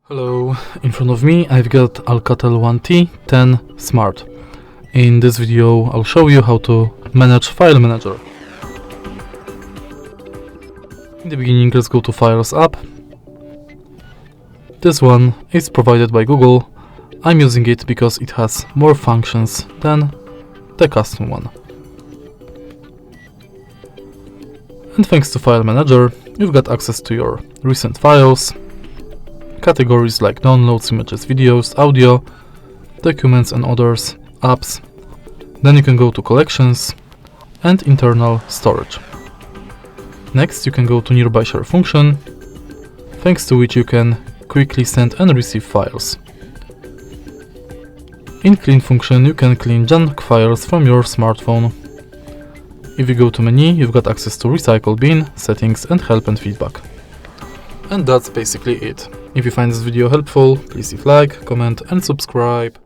Hello, in front of me I've got Alcatel 1T10 Smart. In this video I'll show you how to manage File Manager. In the beginning, let's go to Files app. This one is provided by Google. I'm using it because it has more functions than the custom one. And thanks to File Manager, you've got access to your recent files, categories like downloads, images, videos, audio, documents and others, apps. Then you can go to collections and internal storage. Next you can go to nearby share function, thanks to which you can quickly send and receive files. In clean function you can clean junk files from your smartphone. If you go to menu, you've got access to recycle bin, settings and help and feedback. And that's basically it. If you find this video helpful, please leave like, comment and subscribe.